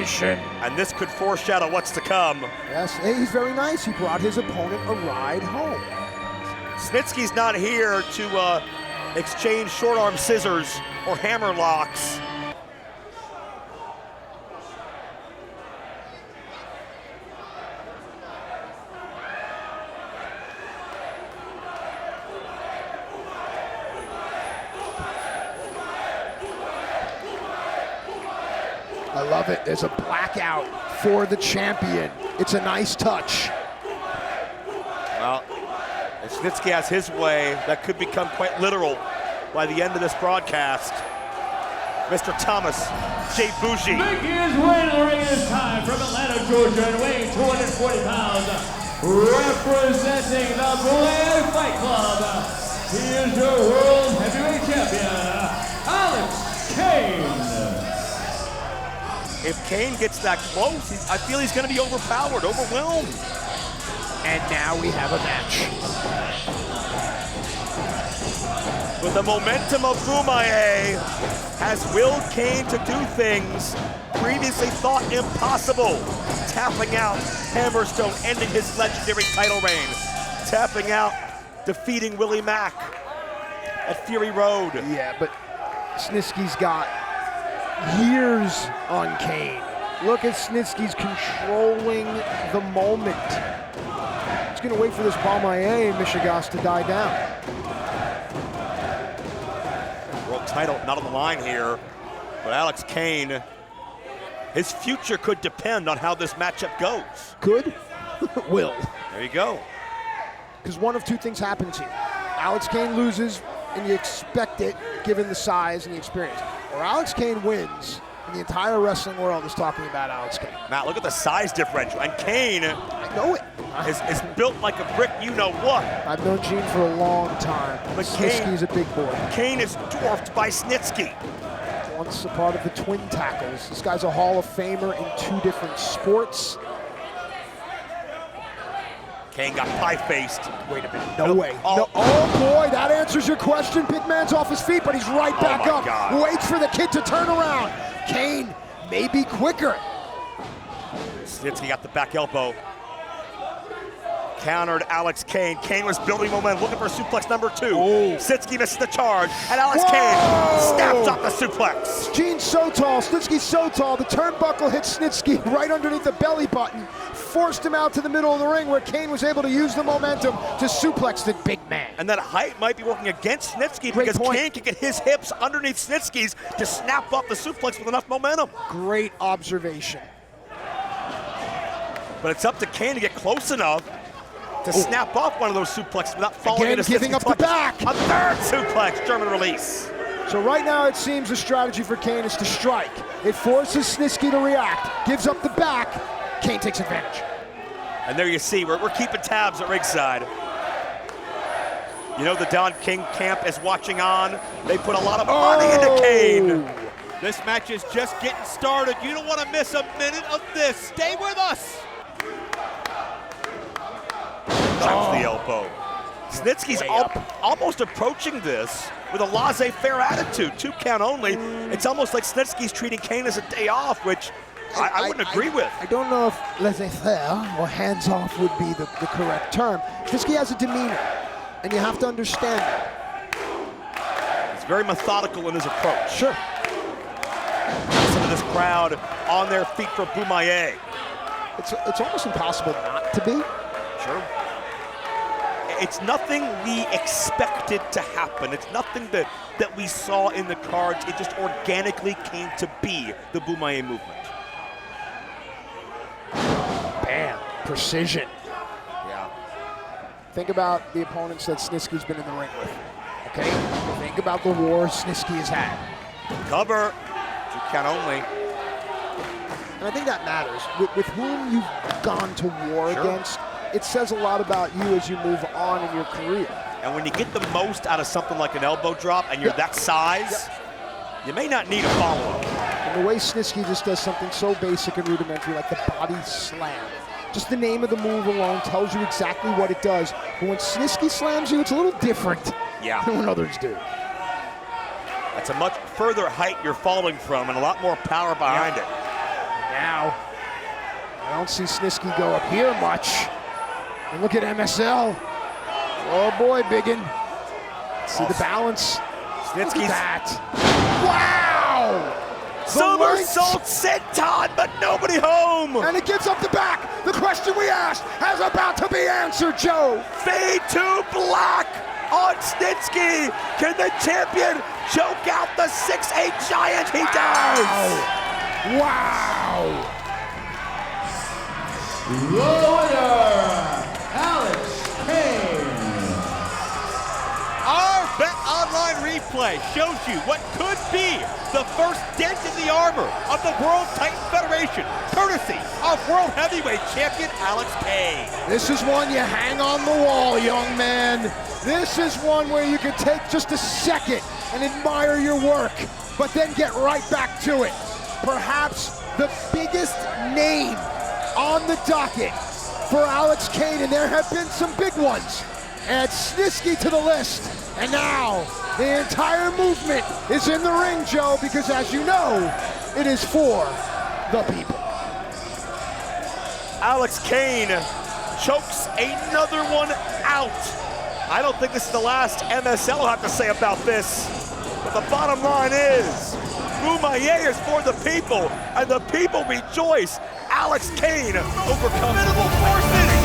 celebration. And this could foreshadow what's to come. Yes, hey, he's very nice. He brought his opponent a ride home. Snisky's not here to exchange short arm scissors or hammer locks. I love it. There's a blackout for the champion. It's a nice touch. Well, if Snisky has his way, that could become quite literal by the end of this broadcast. Mr. Thomas J. Bougie. Making his way to the ring this time from Atlanta, Georgia, and weighing 240 pounds, representing the Bullet Fight Club. He is your world heavyweight champion, Alex Kane. If Kane gets that close, I feel he's going to be overpowered, overwhelmed. And now we have a match. With the momentum of Bumaye has willed Kane to do things previously thought impossible. Tapping out Hammerstone, ending his legendary title reign. Tapping out, defeating Willie Mack at Fury Road. Yeah, but Snisky's got years on Kane. Look at Snisky's controlling the moment. He's gonna wait for this Bumaye Michigas to die down. World title not on the line here, but Alex Kane, his future could depend on how this matchup goes. Could? Will. There you go. Because one of two things happens here. Alex Kane loses, and you expect it given the size and the experience. Or Alex Kane wins, and the entire wrestling world is talking about Alex Kane. Matt, look at the size differential. And Kane I know it. is built like a brick, you know what. I've known Gene for a long time. But Snisky's a big boy. Kane is dwarfed by Snisky. Once a part of the Twin Tackles. This guy's a Hall of Famer in 2 different sports. Kane got pie-faced. Wait a minute, no way. Oh. No. Oh boy, that answers your question. Big man's off his feet, but he's right back my up. God. Waits for the kid to turn around. Kane may be quicker. Snisky got the back elbow. Countered Alex Kane. Kane was building momentum, looking for suplex number 2. Oh. Snisky misses the charge, and Alex Whoa. Kane snaps off the suplex. Gene's so tall, Snisky's so tall, the turnbuckle hit Snisky right underneath the belly button, forced him out to the middle of the ring where Kane was able to use the momentum to suplex the big man. And that height might be working against Snisky Great because point. Kane can get his hips underneath Snisky's to snap off the suplex with enough momentum. Great observation. But it's up to Kane to get close enough to snap off one of those suplexes without falling Again, into giving Snisky's up the clutches. back. A third suplex, German release. So right now it seems the strategy for Kane is to strike. It forces Snisky to react, gives up the back, Kane takes advantage. And there you see, we're keeping tabs at ringside. You know the Don King camp is watching on. They put a lot of money into Kane. This match is just getting started. You don't want to miss a minute of this. Stay with us. Drops the elbow. Snisky's almost approaching this with a laissez-faire attitude. 2 count only. It's almost like Snisky's treating Kane as a day off, which I wouldn't agree with. I don't know if laissez-faire or hands-off would be the correct term. Snisky has a demeanor, and you have to understand that. He's very methodical in his approach. Sure. Listen to this crowd on their feet for Bumaye. It's almost impossible not to be. Sure. It's nothing we expected to happen. It's nothing that we saw in the cards. It just organically came to be the Bumaye movement. Bam, precision. Yeah. Think about the opponents that Snisky's been in the ring with, okay? Think about the wars Snisky has had. Cover, 2 count only. And I think that matters. With whom you've gone to war against, it says a lot about you as you move on in your career. And when you get the most out of something like an elbow drop and you're that size, you may not need a follow-up. And the way Snisky just does something so basic and rudimentary like the body slam. Just the name of the move alone tells you exactly what it does. But when Snisky slams you, it's a little different than when others do. That's a much further height you're falling from and a lot more power behind it. now. I don't see Snisky go up here much. And look at MSL. Oh boy, Biggin. See the balance. Snitsky's That. Wow! somersault senton, but nobody home. And it gives up the back. The question we asked has about to be answered, Joe. Fade to black on Snisky. Can the champion choke out the 6'8" giant? He does. Wow! The winner, Alex Kane. Our Bet Online replay shows you what could be the first dent in the armor of the World Titan Federation, courtesy of World Heavyweight Champion Alex Kane. This is one you hang on the wall, young man. This is one where you can take just a second and admire your work, but then get right back to it. Perhaps the biggest name on the docket for Alex Kane, and there have been some big ones. Add Snisky to the list, and now the entire movement is in the ring, Joe, because as you know, it is for the people. Alex Kane chokes another one out. I don't think this is the last MSL will have to say about this, but the bottom line is, Bomaye is for the people, and the people rejoice. Alex Kane overcomes minimal forfeiting.